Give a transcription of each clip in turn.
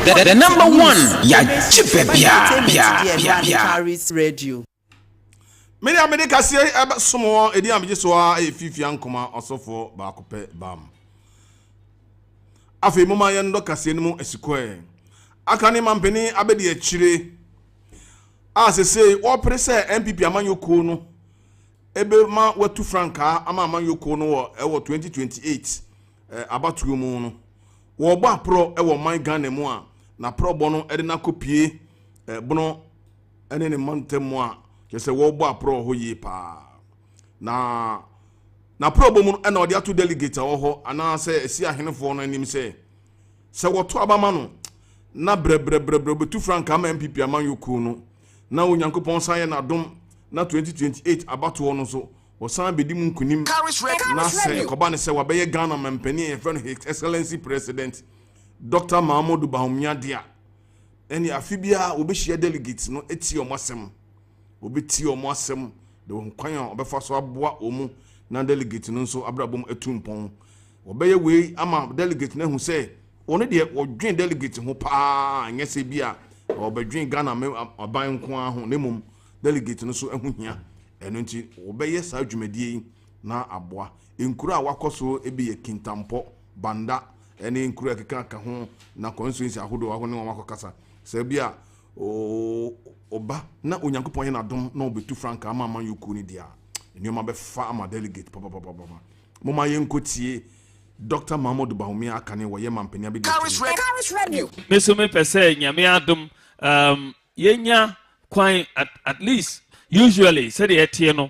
The number one. Yeah, Kharis Radio. Many America say about small edi am so a fifi ankoma osofo ba kope bam. Afi mama ye ndo kase no mu esikwe. Aka ne mampeni abedi akire. Say wo pre say MPP amanyoko no ebe ma watu franka ama amanyoko no wo 2028 abatuo mu no. Wo gba pro e wo man Ghana mu a na pro bo no e de na kopie bono ene ne mantem mu a kese wo bo apro ho yi pa na problem no na odi ato delegate wo ho ana se esi ahenefo no anim se wo to abama no na bre betu franka ama MPP amanyoko no na onyankopon san ye na dom na 2028 abato no so wo san bedi mu nkunim na se koba ne se wa beye Ghana mampani e friend His Excellency President Dr. BAWUMIA dia eni afibia obehia delegates no eti omasem obeti omasem de kwan obefa so aboa omu na delegate no so abrabom etumpon obeye we ama delegate na hu se one de odwen delegate ho pa nyese bia obedwen Ghana aban nko aho nemum delegate no so ehu hia eno nti obeye sa dwumadie na aboa enkuru a wakoso ebe ye Kintampo Banda ene enkuru akeka ka ho na constituency ahodo aho ne wakokasa se bia oba na onyankopon ye na dom na obetu franka ama amanyoko ni dia enioma be fa ama delegate papa mama ye nkotie Dr. BAWUMIA akane wo ye mampania be Kharis Radio. Meso me pese nyame adom yenya kwan at least usually said the etie no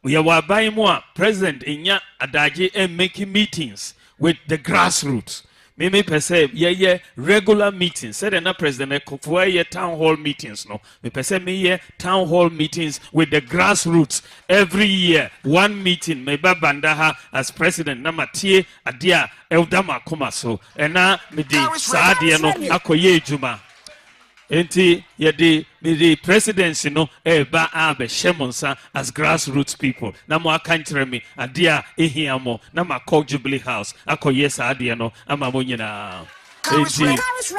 we are buying more president enya adaje and making meetings with the grassroots. Me per se ye regular meetings. Said na president for ye town hall meetings no. Me per se me ye town hall meetings with the grassroots every year. One meeting me ba bandaha as president na matie adia eldama koma so. Ena me di saadie no akoye ejuma. Enti yedi the presidency no ba abe shemonsa as grassroots people na mo akantre me adia ehiamo na makọ Jubilee House akoye saadie no ama mo nyina enti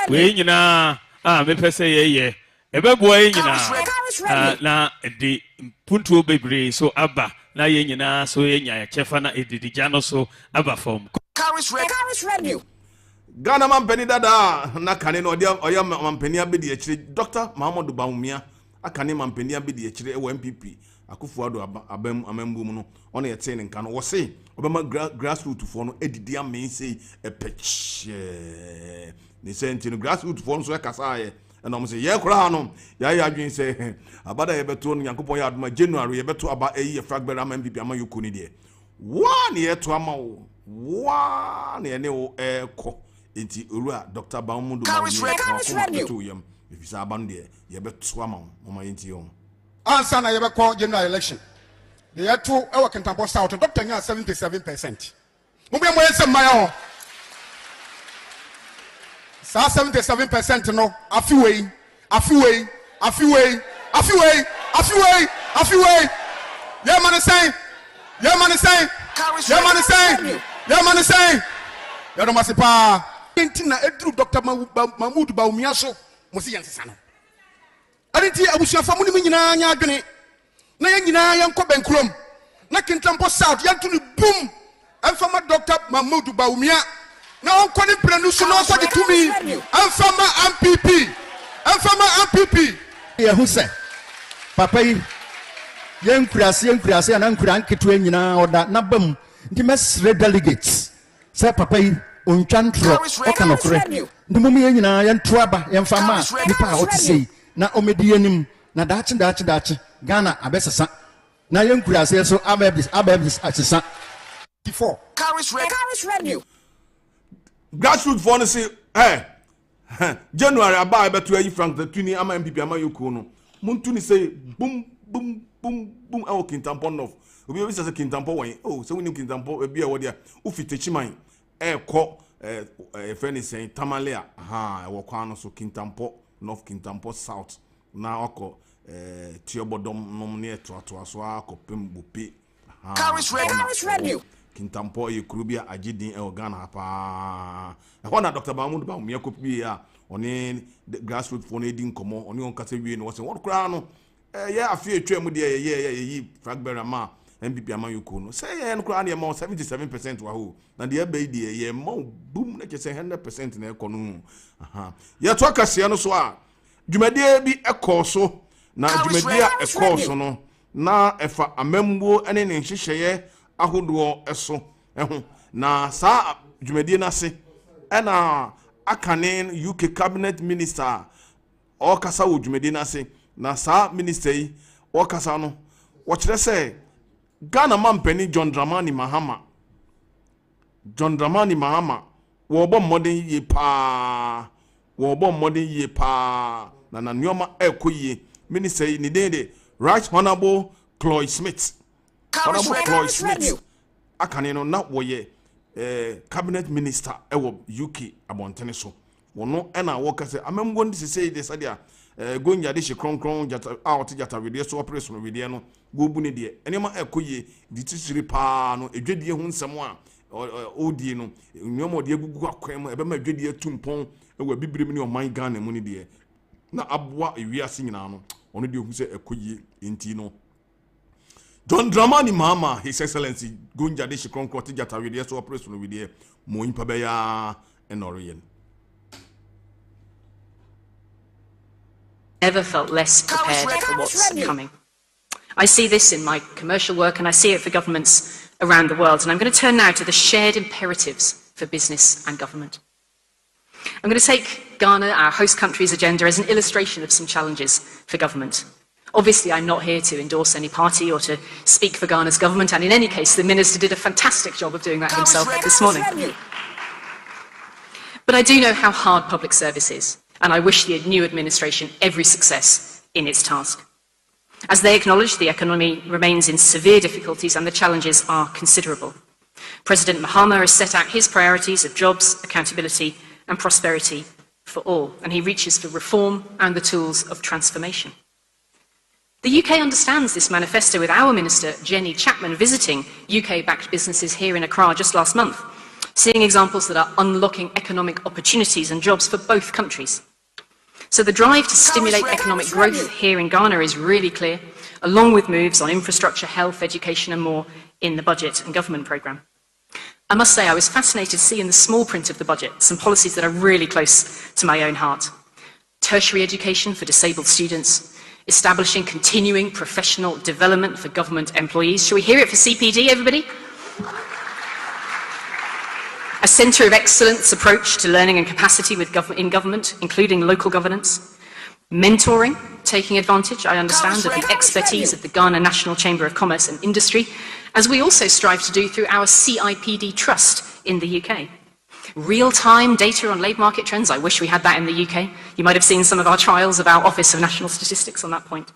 we nyina me pese ye ebebo ye nyina na di puntu bebre so aba na ye nyina so ye nya chefa na edidija no so aba form Kharis Radio. Ghana mampeni dada na kane no oya mampeni abedi akire Dr. BAWUMIA akane mampeni abedi akire e MPP Akufuado abam amambu mu no ona yete ne nka no wo se obema grassroots fo no edidi amen sei epeche ne senti no grassroots fo no so kasa ye na mo se ye kura ha no ya adwen se abada ye beto no Yankopon ya aduma January ye beto aba eyi ye fragbera ama MPP ama yokoni de wa ne ye to ama wo wa ne ne wo eko enti owura Dr. BAWUMIA to yam if is abande ye beto ama mama yenti yo answer na yebe call general election the year 2 e work Kintampo South Dr. nya 77%. Mumbe mo yese mayo sa 77% no afiwei yeah man say ya no masipa entina edru Dr. BAWUMIA so mo si yansesa no Ariti abusuafo mu ni nyina nya adwene na ya nyina ya nkọ benklom na Kintampo South ya tunu boom amfama Dr. BAWUMIA na onko ni planu so no so ditumi amfama MPP ya huse papa yi yenkurase ana nkura nketo nyina oda na bam ndi mesre delegates say papa yi ontwantro okanokore ndi mum ye nyina ya ntoaba ya mfama nipa a otisei na omedi anim na dachi Ghana abesasa na yenkurase so abebis asesa before Kharis Radio. Grassroots for no say January aba beto ayi frank the tuni ama MPP ama yoko no muntu ni say boom awo Kintampo North obi obi say Kintampo wan so we need Kintampo ebi e wodia ufitechiman ekọ friend is saying Tamale wo kwa no so Kintampo North Kintampo South na oko tiobodom nom ne etoato so akopem bope Kharis Radio. Kintampo ye kurubia ajidin e Ghana pa e na Dr. BAWUMIA kopi a oni grassroots for edin komo oni on kase wie no what kra no ye afie atwa mu de ye fragberry ma MPP amanyoko no say ye no kra na 77% wa ho na de ebe de ye ma boom na kese 100% na ekono mu ye to kase no so a dwumade bi ekoso na dwumade a ekoso no na efa amambo ene ne hyehyeye ahodo eso eho na sa dwumade na se ena akanen UK cabinet minister o kasa wo dwumade na se na sa minister yi o kasa no wo kire se Ghana mampani John Dramani Mahama wo bo modern ye pa na nyoma ekoye minister yi ni de Right Honorable Cloyd Smith akanen no na wo ye cabinet minister ewo UK abontene so wono ena wo kase amemgo ndi sese de sadia gonya de she kronkron jata out jata we so operation we de no go bu ne de enema ekoye di tisiri pa no edwedie hu nsem a odi no nyomo de gugu akwan mu ebe ma edwedie tumpon ewo bibire mi ne oman Ghana mu ne de na aboa ewiase nyina no ono de hu se ekoye enti no John Dramani Mahama, His Excellency, Gunja de Shikron Jata with the operation with the Moin Pabaya and Orient. Never felt less prepared for what's coming. I see this in my commercial work and I see it for governments around the world. And I'm going to turn now to the shared imperatives for business and government. I'm going to take Ghana, our host country's agenda, as an illustration of some challenges for government. Obviously, I'm not here to endorse any party or to speak for Ghana's government, and in any case, the Minister did a fantastic job of doing that himself this morning. But I do know how hard public service is, and I wish the new administration every success in its task. As they acknowledge, the economy remains in severe difficulties and the challenges are considerable. President Mahama has set out his priorities of jobs, accountability, and prosperity for all, and he reaches for reform and the tools of transformation. The UK understands this manifesto, with our Minister, Jenny Chapman, visiting UK-backed businesses here in Accra just last month, seeing examples that are unlocking economic opportunities and jobs for both countries. So the drive to stimulate economic growth here in Ghana is really clear, along with moves on infrastructure, health, education and more in the budget and government programme. I must say I was fascinated to see in the small print of the budget some policies that are really close to my own heart. Tertiary education for disabled students, establishing continuing professional development for government employees. Shall we hear it for CPD, everybody? A centre of excellence approach to learning and capacity in government, including local governance. Mentoring, taking advantage, I understand, of the expertise of the Ghana National Chamber of Commerce and Industry, as we also strive to do through our CIPD Trust in the UK. Real-time data on labour market trends, I wish we had that in the UK. You might have seen some of our trials of our Office of National Statistics on that point.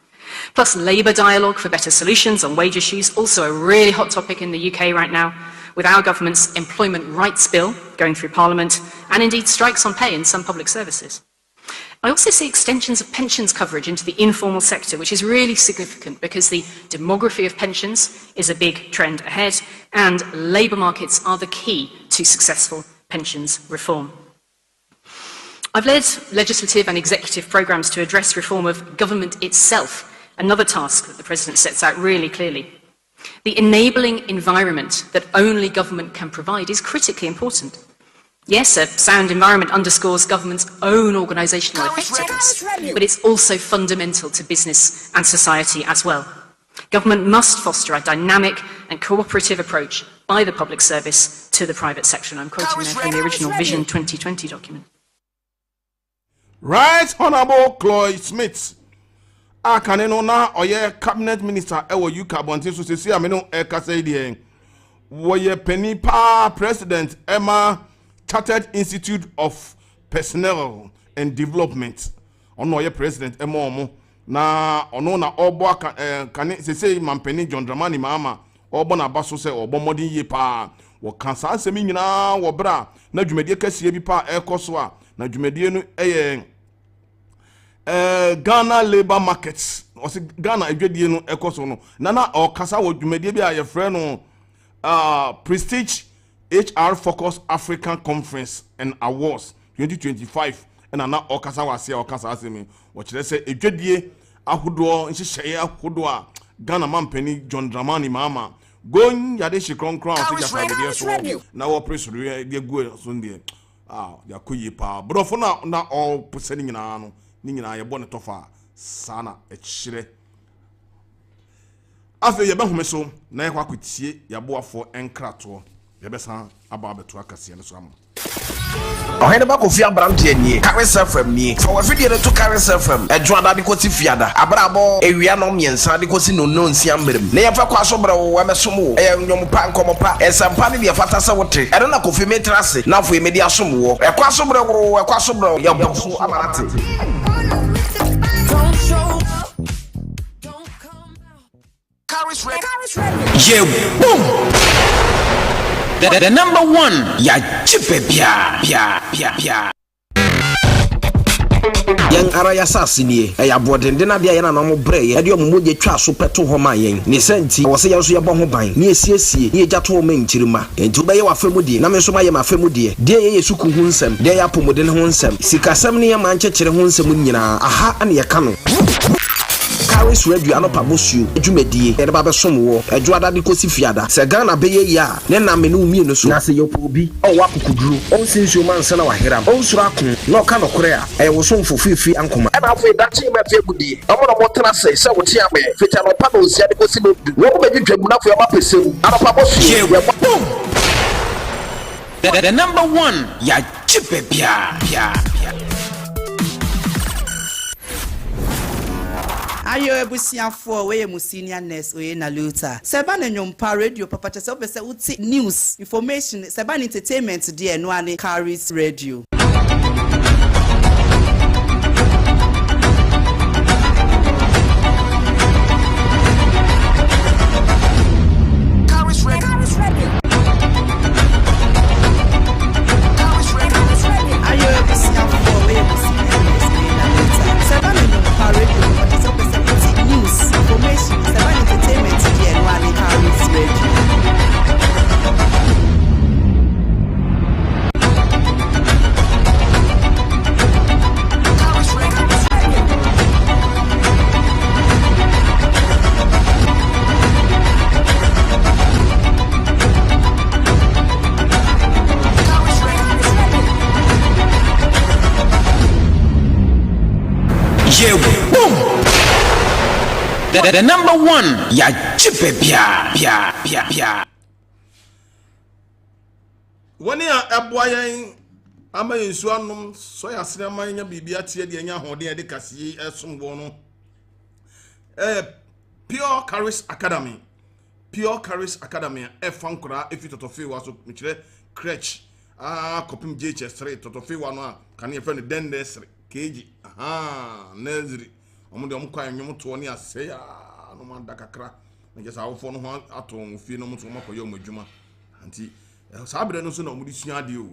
Plus labour dialogue for better solutions on wage issues, also a really hot topic in the UK right now, with our government's Employment Rights Bill going through Parliament, and indeed strikes on pay in some public services. I also see extensions of pensions coverage into the informal sector, which is really significant because the demography of pensions is a big trend ahead, and labour markets are the key to successful pensions reform. I've led legislative and executive programmes to address reform of government itself, another task that the President sets out really clearly. The enabling environment that only government can provide is critically important. Yes, a sound environment underscores government's own organisational effectiveness, but it's also fundamental to business and society as well. Government must foster a dynamic and cooperative approach by the public service to the private sector. And I'm quoting there from the original Vision 2020 document. Right Honorable Cloyd Smith. Akaneno na oye cabinet minister ewo UK abontin so sesi ameno ekasa ide. Woye penny pa president Emma Chartered Institute of Personnel and Development. Ono oye president Emma omo na ono na obo kan sesi mampeni John Dramani Mahama obo na baso se obo modern ye pa wo kansa asemi nyina wo bra na dwumedie kase bi pa ekoso a na dwumedie no Ghana labor markets or Ghana edwedie no ekoso no na okasa wo dwumedie bi a ye frɛ no Prestige HR Focus African Conference and Awards 2025 and ana okasa wase okasa asemi wo kire se edwadie ahodo nhyehyeye ahodo a Ghana mampani John Dramani Mahama gon yade shikron crown to just idea so na wo presuru de go so ndie ya koyi pa brofo na all pusani nyina no ni nyina ye bone tofa sana ekire afa ye behome so na ye kwa kwatie ya boafo enkrato ye besan aba beto akase ne so am Ohene ba ko fia brante ani Kharis FM ni for we video to Kharis FM ejuada de ko ti fiada abrabo ewia no miensa de ko si no nsia mmerem na ye fa kwa so bra wo mesom wo e nyom pa nkomo pa esampa ne de fata se wote e na ko fi metrase na fo e me de asom wo e kwa so bra wo e kwa so bra ye boso amarate Kharis Radio. yeah boom the number one ya chipe pia Yang ara ya sasini e ya bodende na de ya na no bre ye de omoje twa so peto ho ma yen ne senti wo se ya so ye bo ho ban ne esiesie ne eja to ma nkirima enti wo be ye wa femu die na me so ma ye ma femu die de ye yesu ku hu nsem de ya pomode ne ho nsem sikasem ne ye ma nkyekere ho nsem nyina aha ane ye ka no Kharis Radio anopa bosu edwumadie e ba besom wo edwuada de kosi fiada se Ghana be ye ya ne na me no mienu so na se yopo obi o wa kokuduru on sinsu man sana wa hiram on sura kun no ka no kore a e wo so mfofifi ankoma e ba fo da chi ma fe gudie o mo no motena se wo ti ame fita no pa no sia de kosi no du wo be dwedwu na fo ya ma pesem anopa bosu ye boom the number one ya chipe pia Ayo ebusiafo we mu senior nurse oye na luta seba na nyompa radio papa tese obese uti news information seba entertainment de no ane Kharis Radio the number one ya chipe pia woni a eboyen ama yensu anum so ya sinema nya bibia tie de nya hoden de kase esombo no Pure Kharis Academy fankura efitotofe wa so mekire crèche kopim JH3 totofe wa no a kan ye friend den nursery KG nursery omo de omkwan nwom to ne ase ya no ma dakakra na je sa awofo no ho aton fie no mo to makoye omadwuma anti sabre no so na omudi sua de o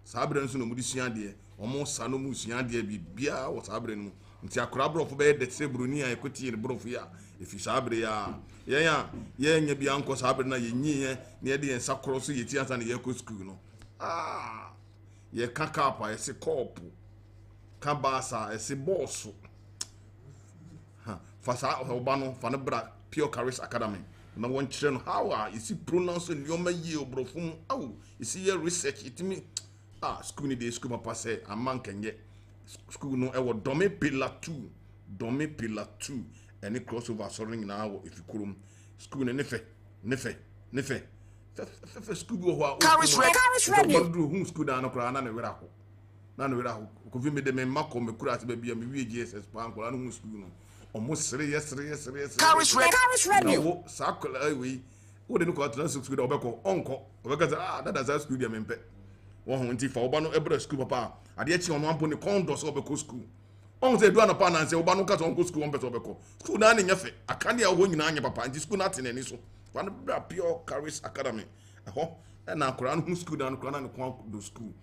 sabre no so na omudi sua de omo sa no mu sua de bibia wo sabre no nti akora brofo be de sebroni a ekoti ne brofo ya efi sabre ya ye nya bia nko sabre na ye nyi ne de ensa koro so ye ti asa na ye ko school no ye kaka pa ese kopo kabasa ese boss fasa obano fanabra Pure Kharis Academy na won kire no how is pronounce nyoma ye obrofum isi ye research itimi school ni de school papa say amankenye school no e wo dome pillar 2 any crossover soring na wo ifikurum school ne nefe school wo Kharis Radio hu school da na kra na ne wera ho ko vi me de me mako me kura ase ba bia me wie GSS pa ankola no hu school no almost serious Kharis Radio wo sakola we wo de no ko atna school da obeko onko obeka that is school dia mempe wo ho nti fa oba no ebra school papa ade achi ono ampo ne kondo so obeko school on se do na pa na se oba no ka so onko school on pe so obeko school na ne nyefe akane a wo nyina anya papa nti school na tene ni so fa no bra Pure Kharis Academy ho na akora no school na akora na ko do school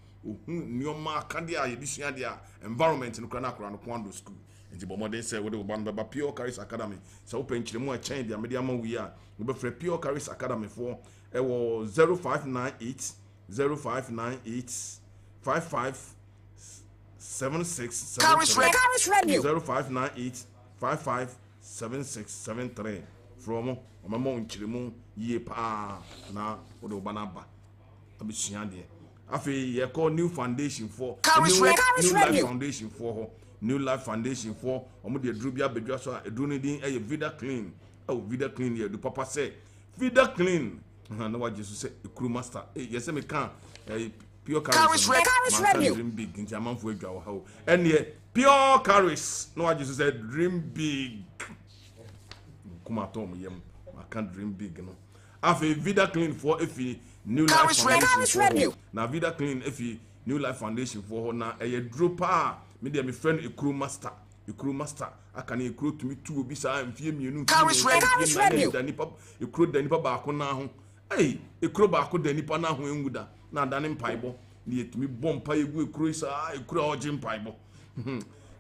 nyoma akade a ye bisua dia environment no kora na akora no ko do school nti bomode se wo de oba no baba Pure Kharis Academy so open chiremu a chain dia media ma wi a wo be frɛ Pure Kharis Academy for ɛwɔ 0598 5576 Kharis Radio. 0598 557673 from mama onchiremu ye pa na wo de banaba abisua de afi ye call new foundation for Kharis Radio. foundation for new life foundation for omo de aduru bia bedwa so aduru ne din eye vida clean vida clean ye do papa say vida clean na wa Jesus say ekuru master ye say me kan pure Kharis Radio. dream big nti amanfo adwa wo ha o ene pure Kharis na wa Jesus say dream big kuma tom yem I can't dream big no afi vida clean for efi new life foundation na vida clean efi new life foundation for na eye dropa me dey me friend ekuru master aka na ekuru tumi tu obi sa amfie mienu Kharis Radio. ekuru da nipa ba ko na ho ekuru ba ko da nipa na ho enguda na dane mpaibo na etumi bompa egu ekuru sa ekuru oje mpaibo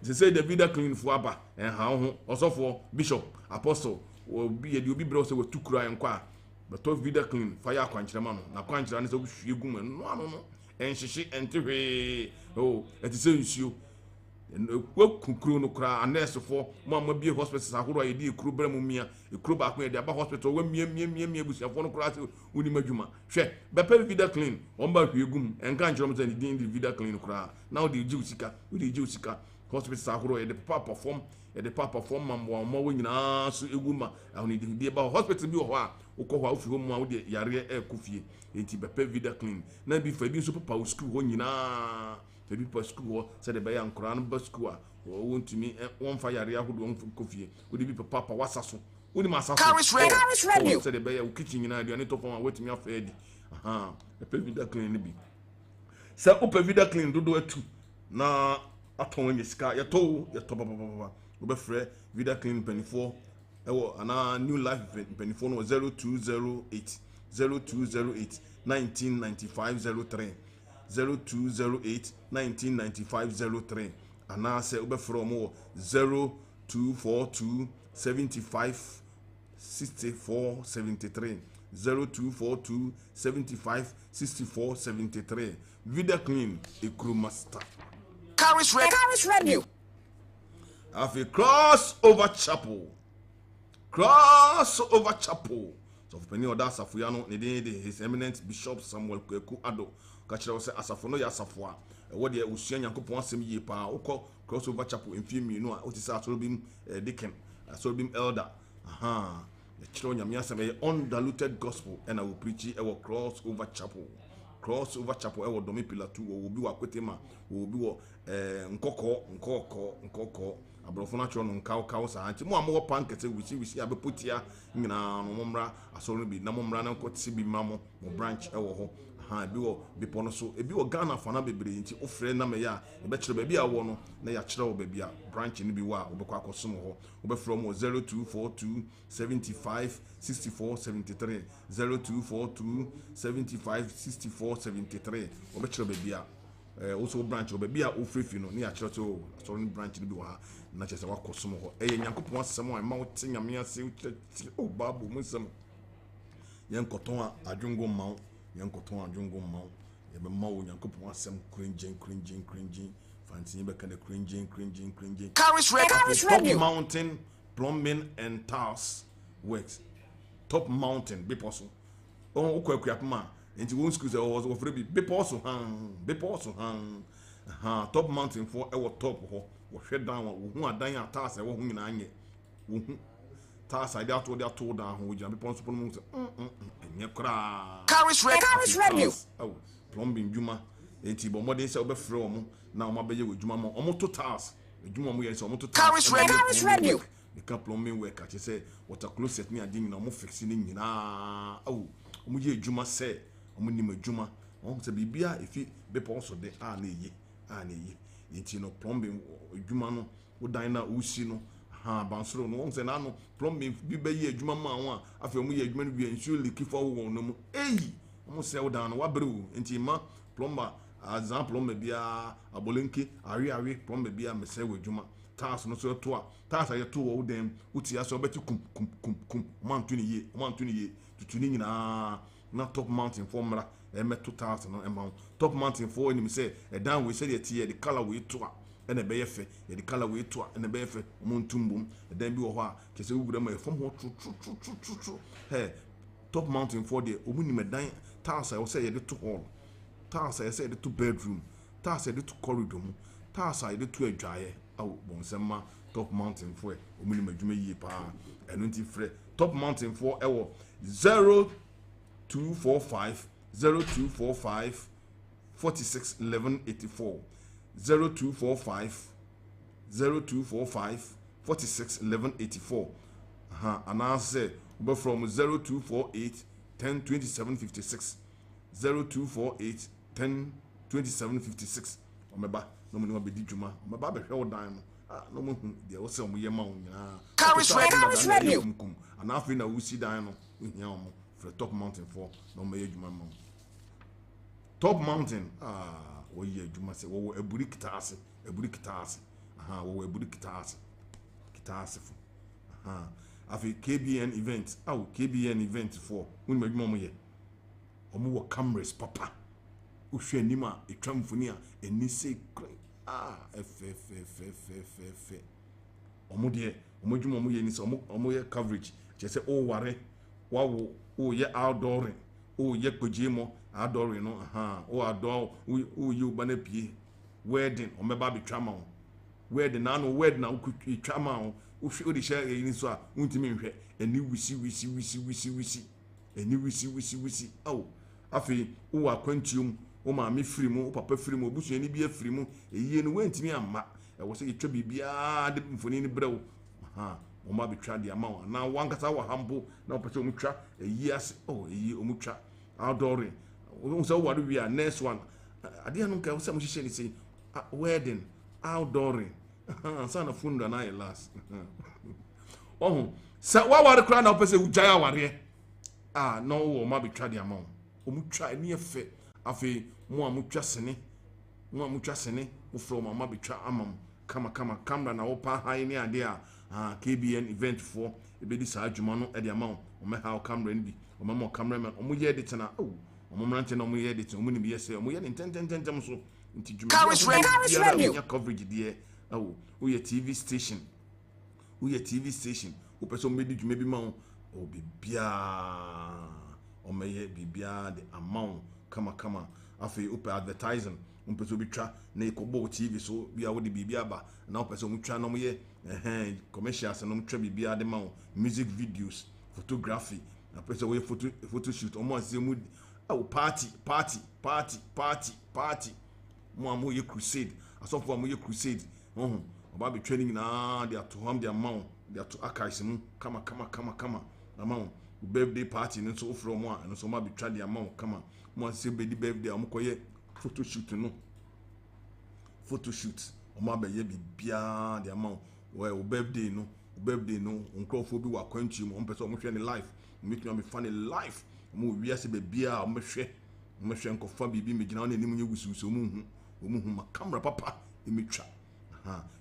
they say the vida clean for aba ha ho osofo bishop apostle obi ye di obi bro say we tukura enkwa but to vida clean fire akwankyerema no na akwankyerema ne say wo hwie gu mu no ano no enhyehye entehwe eti say nsuo wo kukuru no kra anese fo mo amabie hospitals ahoro ye di ekuru bra mu mia ekuru ba ko ye di aba hospital wo mia busiafo no kra say woni madwuma hwe bepa vida clean on ba hwie gu mu enka nkyerema say di vida clean kra na wo di jiusika hospitals ahoro ye di papa perform mambo wo nyina so eguma ahoni di ba hospital bi wo ho a ukọ ho afi ho mu a wo de yare ekufie enti bepa vida clean na bi fa bi so papa school ho nyina fa bi pa school ho se de be ya nkora no ba school a wo ntumi won fa yare ahodo won kofie wo de bi papa wasaso wo ni masaso Kharis Radio. se de be ya wo kitchen nyina aduane to fon a wetumi afa edi bepa vida clean ni bi se upa vida clean dodo atu na aton nye sika ye to baba we be frɛ vida clean 24 ewo ana new life 24 no 0208 199503 0208 199503 ana se we be frɛ mo 0242 75 64 73 0242 75 64 73 vida clean ekuru master Kharis Radio. Afi crossover chapel so for penny oda asafuya no ne dey his eminent bishop Samuel Kweku Ado ka kire say asafo no ya asafo a wo de usua Nyankopon asem yie pa ukọ crossover chapel mfie mienu a otisa asorobim deacon asorobim elder the kire nyame asem e undiluted gospel and I will preach e wo crossover chapel e wo domi pillar 2 wo bi wa kwetema wo bi wo nkoko abrofo na choro no nkaw sa anti mo amwo pankete wisi abepotia nyina no momra asoro bi na momra na nkotisi bi mamo mo branch e wo ho bi wo bipo no so ebi wo Ghana fana bebre nti ofre na me ya e be kire ba bi a wo no na ya kire wo ba bi a branch ni bi wa obekwa akosom ho obe from 0242 75 64 73 0242 75 64 73 obe kire ba bi a also branch obe bi a ofrefi no na ya kire to so branch ni bi wa na chese wa kosom ho Nyankopon asem a ma wo te nyame ase o babu musem yenkoton a adwongo ma yankoton adwongo ma ye be ma wo Nyankopon asem cringing fancy be kind of cringing Kharis Radio. Mountain plumbing and tiles works top mountain be possible on okwa ma enti won school say o for be possible top mountain for e top ho wo hwe dan wo hu adan atase wo hu nyina anye wo hu ta side ato de ato dan ho gina be ponso pono say enye kra Kharis Radio. Plumbing juma enti bo modern say obefre omo na omo abeye wejuma mo omo to task ejuma mo yes omo to task Kharis Radio. the can plumbing work at say water closet ni adin na omo fix ni nyina omo ye ejuma say omo ni majuma omo say bibia efi be ponso de na eye enti no plumbing ejuma no wo dan na usi no bansoro no won say na no plumbing bi be ye ejuma ma ho afi omo ye ejuma no bi ensuo leak for wo no mu omo say wo dan no wa brew enti ma plumber example me bia abolenke awi plumber bia me say wo ejuma taas no so to a taas aye to wo dem uti aso beti kum man tu ni ye tutuni nyina na top mountain for mra me 2000 no amount top mountain for enim say e dan we say the color we to a na be yefe the color we to a na be yefe omontumbum e dan bi wo ho a kese wugura ma from ho tru hey top mountain for the omunim dan tiles I say the to hall tiles I say the to bedroom tiles I the to corridor mu tiles I the to adwaye aw bon sema top mountain for omunim adwuma yie pa eno nti frɛ top mountain for ewo 0245 0245 46 11 84 0245 0245 46 11 84 and I say from 0248 10 27 56 0248 10 27 56 omeba no mo be di djuma omeba be hwe odan no mo hu de wo se mo ye ma wo nyina Kharis radio and after na we see dan no hia omo for top mountain for no me ye djuma ma top mountain wo ye djuma se wo eburi kitase wo eburi kitase fo afi KBN event KBN event for when me djuma mo ye omo wo cameras papa uhwe anima etwamfoni a eni se efe omo de omo djuma omo ye ni se omo ye coverage je se o ware wawo o ye outdoor o ye kpejemo outdoor no o outdoor o ye ubana pie wedding o meba be twama o wedding na no wedding na o twama o o de share yin so a untimi nhwe eni wisi eni wisi afi o akwantium o ma me firimu o papa firimu obusu eni bi afirimu eyi no wantimi amma e wo se yetwa bibia de mfoni ni brew o ma be twa de ama o na wankasa wa hambo na o pese o mutwa eyi ase eyi o mutwa outdoor o so wadu wi a next one ade anu ka o se mo hihye ni say wedding outdoor sana funda na last sa wa ware kra na o pese u jaya ware no o ma be twa de ama o mutwa ni efe afi mo amutwa sene mo from ma be twa ama kama camera na wo pa han ni ade a KBN event for ebedi sa adwuma no e de ama o me ha o camera ni bi o me mo cameraman o mo ye edit na o mo mrante na o mo ye edit o mo ni bi ye se o mo ye ten so nti dwuma Kharis radio coverage there o ye TV station o person me di dwuma bi ma o bibia o me ye bibia de amount kama afi o pe advertising person bi twa na ikobo TV so bia wo de bibia ba na o person mu twa na mo ye commercials no twa bibia de ma music videos photography na person we photo shoot o mo se mu party mo amu ye crusade asofo amu ye crusade oba be training na they to ham their mount they to akais mu kama na mount birthday party no so from one and so ma be try their mount kama mo se be di birthday amu koye photo shoot o ma be ye bibia their mount well birthday no nkrofo bi wa kwantu mu pese mo hwe ni life make me funny life mo wiase be bia o mo hwe nkofa bibi megina na enim nye wususo mu hu ma camera papa emetwa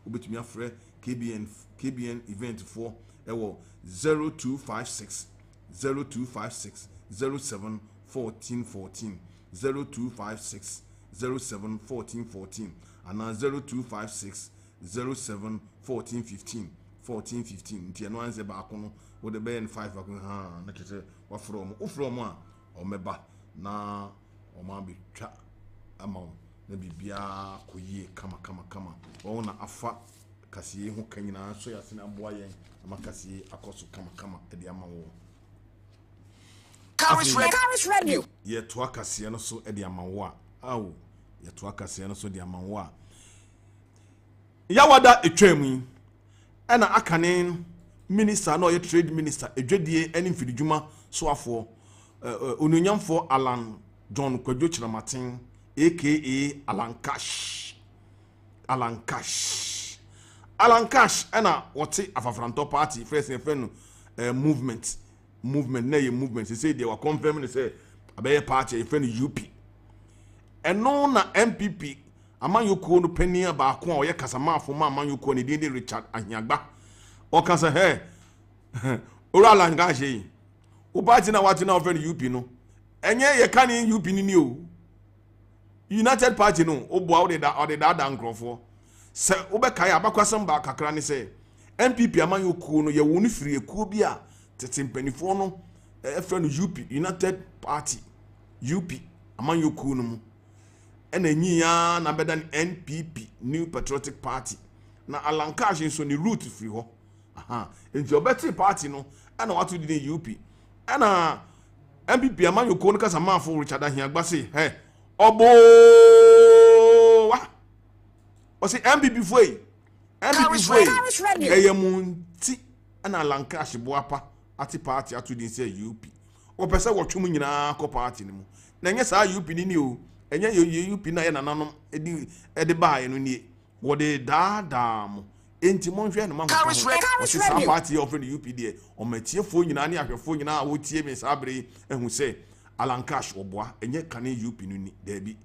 obetumi afre KBN event for ewo 0256 07 1414 0256 07 1414 and 0256 07 1415 nti eno anze ba akono wo de be 5 akon na kete wa from a o meba na o ma be twa ama na bibia koyie kama wo na afa kasiye ho kanyina so ya sina boa yen ama kasiye akoso kama e de ama wo Kharis radio ye to akasiye no so e de ama wo ye to akasiye no so de ama wo ya wada etwam e na akanen minister no ye trade minister edwedie eni mfidijuma so afo onunyamfo Alan John Kwadwo Chiramaten aka Alan Cash ena wote afafranto party first and friend movement na ye movement say they were confirming say abaye party e friend UP eno na MPP amanyoko no pania ba ko a oye kasamafo ma amanyoko ne din Richard Ahiagba o kasa he ora Alan Cash yi o party na wati na friend UP no enye ye kan UP ni o United Party no oboa o de da nkrofo se obeka ya abakwasam ba kakra ne se MPP aman yokuo no ye wonu firi ekuo bi a tete mpanifo no efre no UP United Party UP aman yokuo no mu ena nyiya na beda NPP New Patriotic Party na alankash so ni root firi ho aha enti obeti party no ena watu di UP ena MPP aman yokuo no kasa manfo Richard Ahiagba se he obo wa o se MPP foi eyemunti ana lankash boapa ati party atu din say UP o pese wotwum nyina ko party ni mu na nye sa UP ni o enye UP na ye nananom edi baaye no nie wo de da mo enti monhwe no manko o se sa party of the UP de o matiefo nyina ne ahwefo nyina wo tie me sa bere ehu se alankash oboa enye kane UP no ni da bi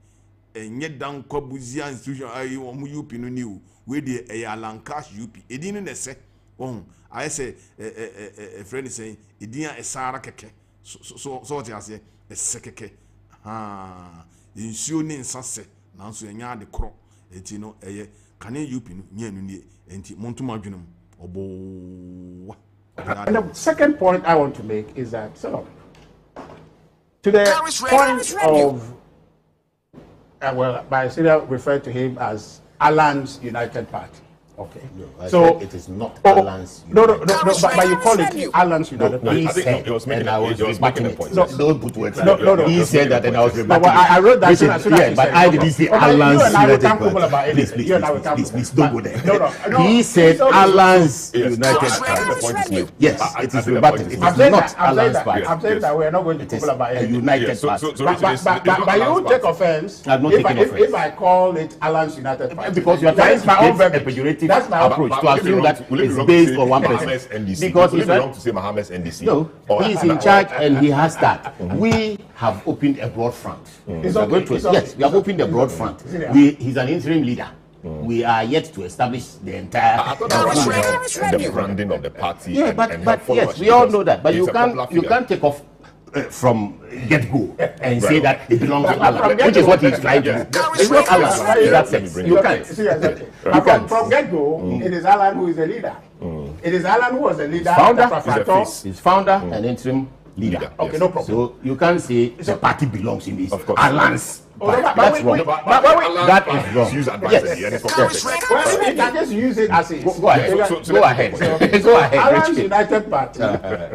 enye dan kwabuzia institution ayi wo mu UP no ni o we de alankash UP edin ne se on ayese friend say edin a esara keke so what you say esekeke insuo ni nsase nanso enya de kro enti no eye kane UP no nya no ni enti montuma dwenum obo. And the second point I want to make is that to the point of well, my senior referred to him as Alan's United Party. Okay. No, I so said it is not Alan's United. No, but you call it Alan's United Party. He said, and I was rebutting it. No, don't put words. No. He said that, and I was rebutting it. I wrote that as soon as yeah, but I didn't say Alan's United Party. Please, don't go there. No. He said Alan's United Party. Yes, it is rebutted. It is not Alan's Party. I'm saying that we are not going to quibble about a United Party. But you take offense if I call it Alan's United Party. Because you are trying to get a pejorative approach to assume that it's based on one person. Because he belongs to say MAHAMA'S NDC. No, he's in charge and he has that. We have opened a broad front. Yes, we have opened a broad front. He's an interim leader. We are yet to establish the entire. I thought that was the branding of the party. Yeah, but yes, we all know that. But you can't take off from get-go and say that it belongs to Allah, which is what he's trying to do. It's not Allah in that sense. You can't. From get-go, it is Allah who is the leader. It is Allah who was the leader. He's founder and interim leader. Okay, no problem. So you can't say the party belongs in this. Of course. Allah's. That's wrong. That is wrong. Use advisory. Well, you can just use it as a. Go ahead. Go ahead. Alan's United Party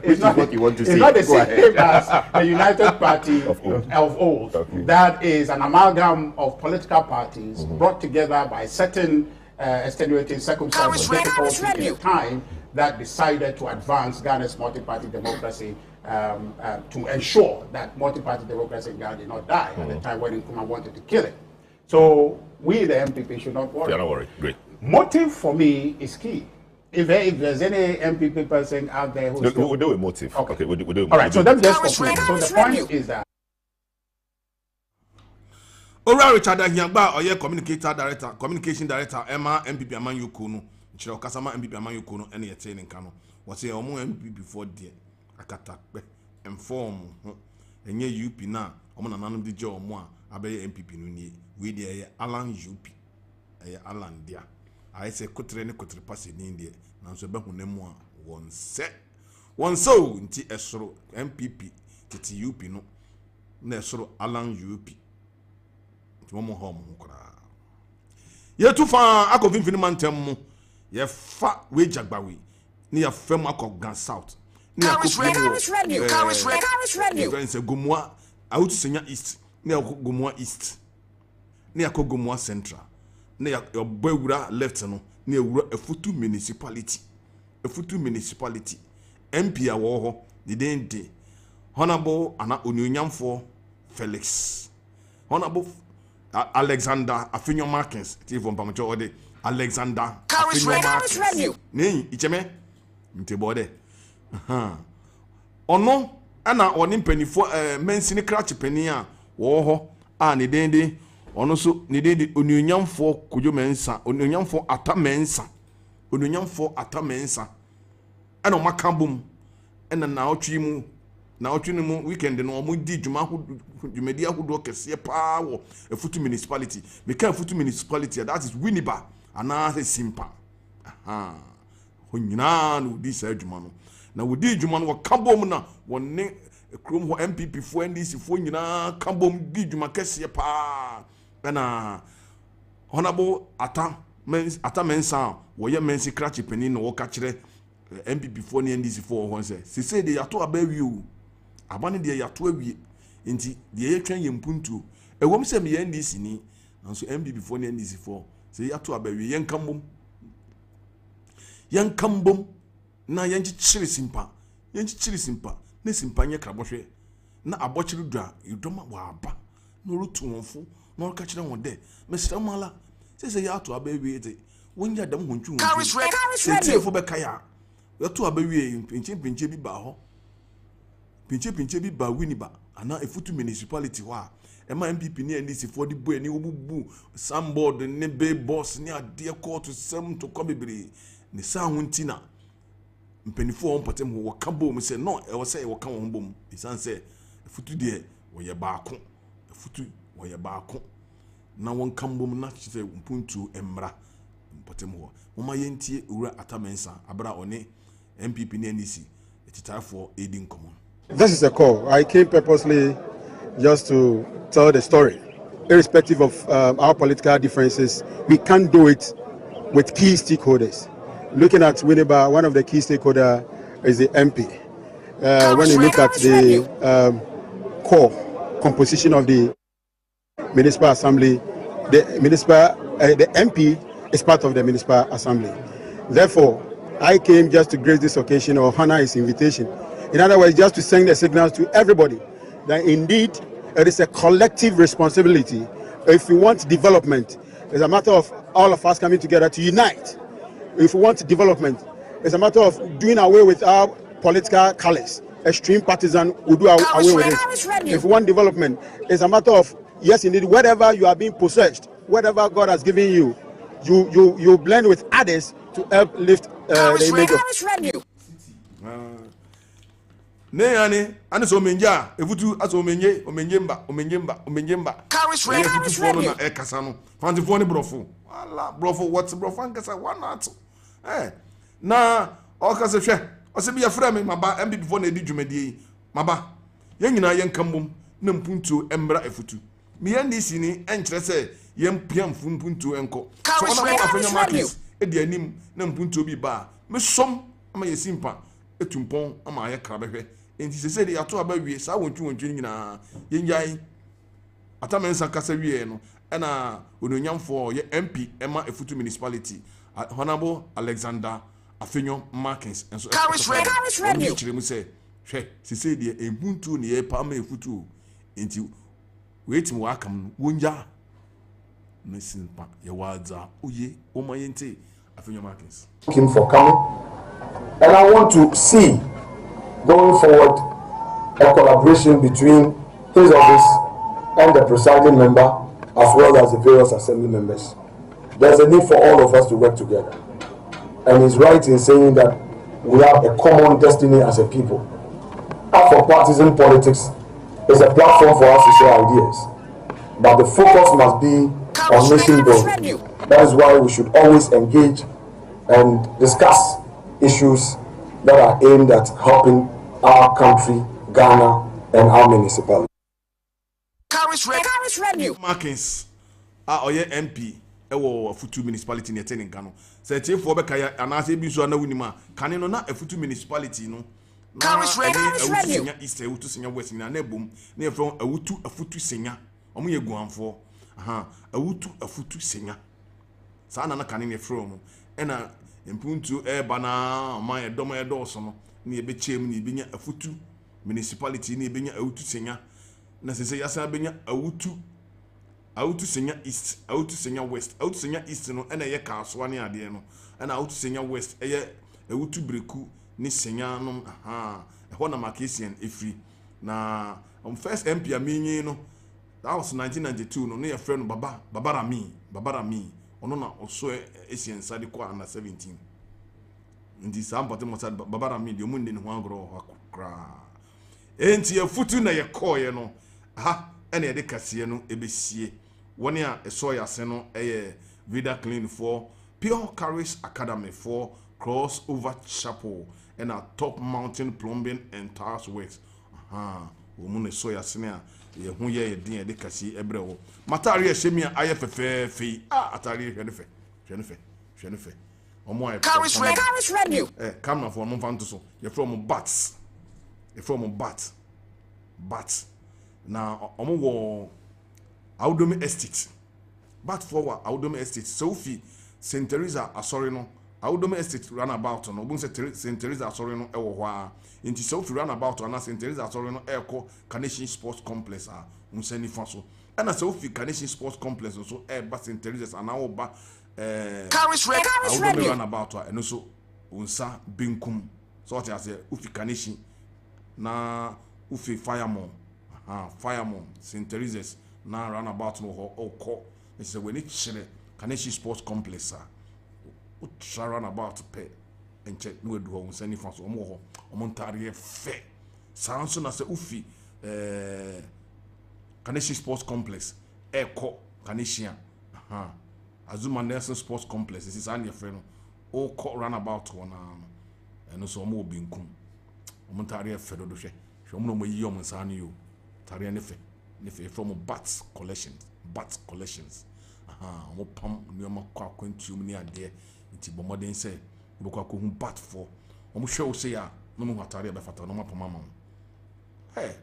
is not what you want to say. It's not the same as the United Party of old. That is an amalgam of political parties brought together by certain extenuating circumstances, difficulty in time that decided to advance Ghana's multi-party democracy. To ensure that multi-party democracy in Ghana did not die at the time when Nkrumah wanted to kill it. So we, the MPP, should not worry. Yeah, don't worry. Great. Motive for me is key. If there's any MPP person out there who's we'll do a motive. Okay, we'll do a motive. All right, so let me just conclude. So the point is that Ora Richard Ahiagba oye communication director Emma MPP aman yokunu nchira okasama MPP aman yokunu ene yete ne nka no wo se omo MPP before there akatakpe inform ho enye UP na omo nananum di je omo a abeye MPP no nie we dey Alan UP Alan dia I say kotre ne kotre pass ni dia nanso be hunemu a won so nti esoro MPP titi UP no na esoro Alan UP momo home kra ye tu fa akofinfini mantem mu ye fa we jagbawe ni ya fam akogan south ni Kharis ready friends gomua out senya east ni gomua east ni akogomua central ni obewura left no ni ewura EFFUTU municipality MP awo ho de honorable ana onyonyamfo Felix honorable Alexander Afinyo Markins from Pamacho Ode Alexander Afinyo Markins nee icheme ntebode ono ana oni mpanifo mensini kratch pani a wo ho a ne dende ono so ne dende onyonyamfo kojo mensa onyonyamfo atamensa ana makambum ena na otwi mu na otwene mu weekend no omo di dwumadi ahodo kese pa wo EFFUTU municipality me ka EFFUTU municipality that is Winneba ana Simpa honyina no di sa adwuma no na wodi adwuma no wakabom na wonne krom ho MPP fo NDC fo nyina kabom di adwuma kese pa na honorable ata mensa wo ye mensi krachi penin no wo ka kire MPP fo ne NDC fo ho se de yato abawi o abane de yato awie nti de ye twen ye mpuntu ewom se me ye NDC ni nso MPP fo ne NDC fo se yato abawi ye nkambom na ye nchichiri simpa ne simpa nye krabohwe na abochiri dwa yudoma wa aba no rutu wonfo no ka kire won de mesra mala se yato abawi de wonya dam hontwu se tiefo be kaya yato abawi pinche bi ba ho pinche bi ba Winneba ana EFFUTU municipality wa ema MPP ni NDC for the boy ni obubu sandboard ne be boss ni ade court sem to kobebere ni sa huntina mpenifo on patem ho wakabo mu se no e wo se e waka won bom isan se EFFUTU de wo ye baako EFFUTU wo ye baako na won kambom na chite mpuntu emra patem ho mama yentie owura atamensa abra one MPP ni NDC etitafo edin common. This is a call. I came purposely just to tell the story. Irrespective of our political differences, we can do it with key stakeholders. Looking at Winneba, one of the key stakeholders is the MP. When you look at the core composition of the municipal assembly, the MP is part of the municipal assembly. Therefore, I came just to grace this occasion or honor his invitation. In other words, just to send a signal to everybody that indeed it is a collective responsibility. If we want development, it's a matter of all of us coming together to unite. If we want development, it's a matter of doing away with our political colors. Extreme partisan will do away with it. If we want development, it's a matter of, yes, indeed, whatever you are being possessed, whatever God has given you, you blend with others to help lift the image of. Ne yani ani so menja EFFUTU aso omenyemba Kharis radio na e kasa no fanti fo ni brofo wala brofo what brofo ankasa wanato na o kasa hwe o se bi ya fra me maba MPP fo na edi dwumadi maba ye nyina ye nkambom na mpuntu embra EFFUTU mi NDC ni enkyere se ye mpiam mpuntu enko so ona mo afanya market edi anim na mpuntu bi ba me som ama ye simpa etumpon ama ye krabehwe enti se de yato abawie sa wontwu nyina yenjai atamensa kasa wie no na ononyamfo ye MP ema EFFUTU municipality honorable Alexander Afenyo Markins enso Kharis radio chiremu se hwe se de ehuntu ne ye pa ma EFFUTU enti wetim wakam wonja mesinpa ye waza oye omayente Afenyo Markins him for coming, and I want to see going forward a collaboration between his office and the presiding member as well as the various assembly members. There's a need for all of us to work together, and he's right in saying that we have a common destiny as a people. Not for partisan politics, is a platform for us to share ideas, but the focus must be on nation building. That is why we should always engage and discuss issues that are aimed at helping our country, Ghana, and our municipality. Kharis radio Markins oye MP ewo EFFUTU municipality ne tene Ghana se tiefo be kaya anase bi so na wunima kane no na EFFUTU municipality no Kharis radio East EFFUTU senya West na ebom na efro EFFUTU senya omo ye guanfo EFFUTU senya sa na kane ne efro mo ena mpuntu eba na ma edom edoso no na ebechem na ebenya EFFUTU municipality na ebenya EFFUTU senya na sese yasa benya EFFUTU senya East EFFUTU senya West EFFUTU senya East no ena ye kasoa ne ade no ena EFFUTU senya West eye EFFUTU breku ni senya no ho na makesian efri na first MP amenyi no that was 1992 no ye friend no babarami ono na oso esiensa de kwa na 17 ndi sa mpate mo sa babarami de omunde ne ho agro akra enti EFFUTU na ye koye no ha ene de kase no ebesie woni a eso ya se no Vida Clean for Pure Kharis Academy for Crossover Chapel and a Top Mountain Plumbing and Tiles Works. Woman so ya se a ye hu ye din de kase ebre wo matari ehemia ayefefe fi atari hwenefe omo ay Kharis Radio. Camera for mo fanto so ye from bats na omo wo Audomi Estate bat for Audomi Estate Sophie St. Teresa asori no Audomi Estate runabout no obun St. Teresa asori no ewo ho a inti Sophie runabout na St. Teresa asori no eko Carnation Sports Complex a unseni faso na Sophie Carnation Sports Complex so ba St. Teresa ana wo ba Kharis Radio runabout a eno so unsa binkum so what you say ufi Carnation na ufi Fireman St. Teresa's na runabout no ho oko it's a when it chere Carnation Sports Complex o try runabout pe enche no edu ho sani fa so omo ho omo ntare fe sanso na se ufi Carnation Sports Complex eko Carnation Azuma Nelson Sports Complex is an your friend o ko runabout one eno so omo obinkum omo ntare fe do hwe omo no mo yi omo sani yo tare ne fe from Bats Collections. Omo pam nioma kwa kwentum ni ade nti bomoden se bokwa ko hu bat for omo hwe wo se ya no mo watare be fata no mo pam ama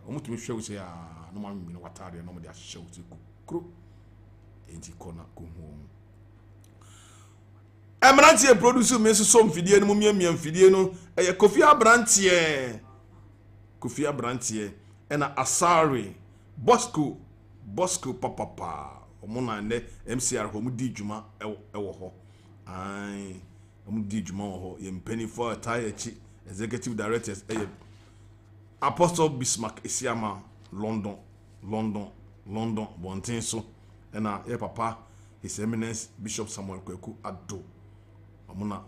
omo tumi hwe wo se ya no mo mi no watare no mo de ahye wo se kukru enti kona ko hu Abrantie produce me so mfidie no mo miamia mfidie no Kofi Abrantie ena Asari Bosco papa omuna ne MCR ho mudi djuma ewo ho mudi djuma ho ye mpeni for Tayechi executive directors Apostle Bismarck Isiama London bontin so na ye papa His Eminence Bishop Samuel Kweku Ado omuna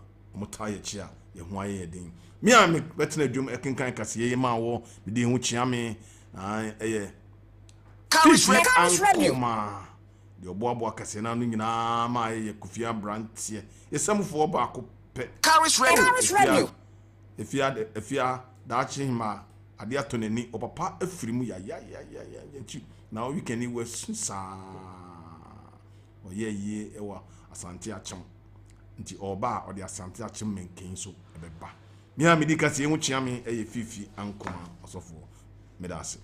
Tayechi a ye ho aye din mi a me betena djum ekenkan kase ye ma wo me di hu chiame Kharis Radio. The Oboabo Casena Nina, my Kofi Abrantie. Yes, some for Baco Pet. Kharis Radio. If you are dashing him, a dear Tony or papa, a free ya. Now you can eat with Susa or ye, or a Santia Chum. Nti Oba or the Santia Chum and King so a beba. Mia Medicas, you chami, a fifi, and Kuma, or so for Medasi.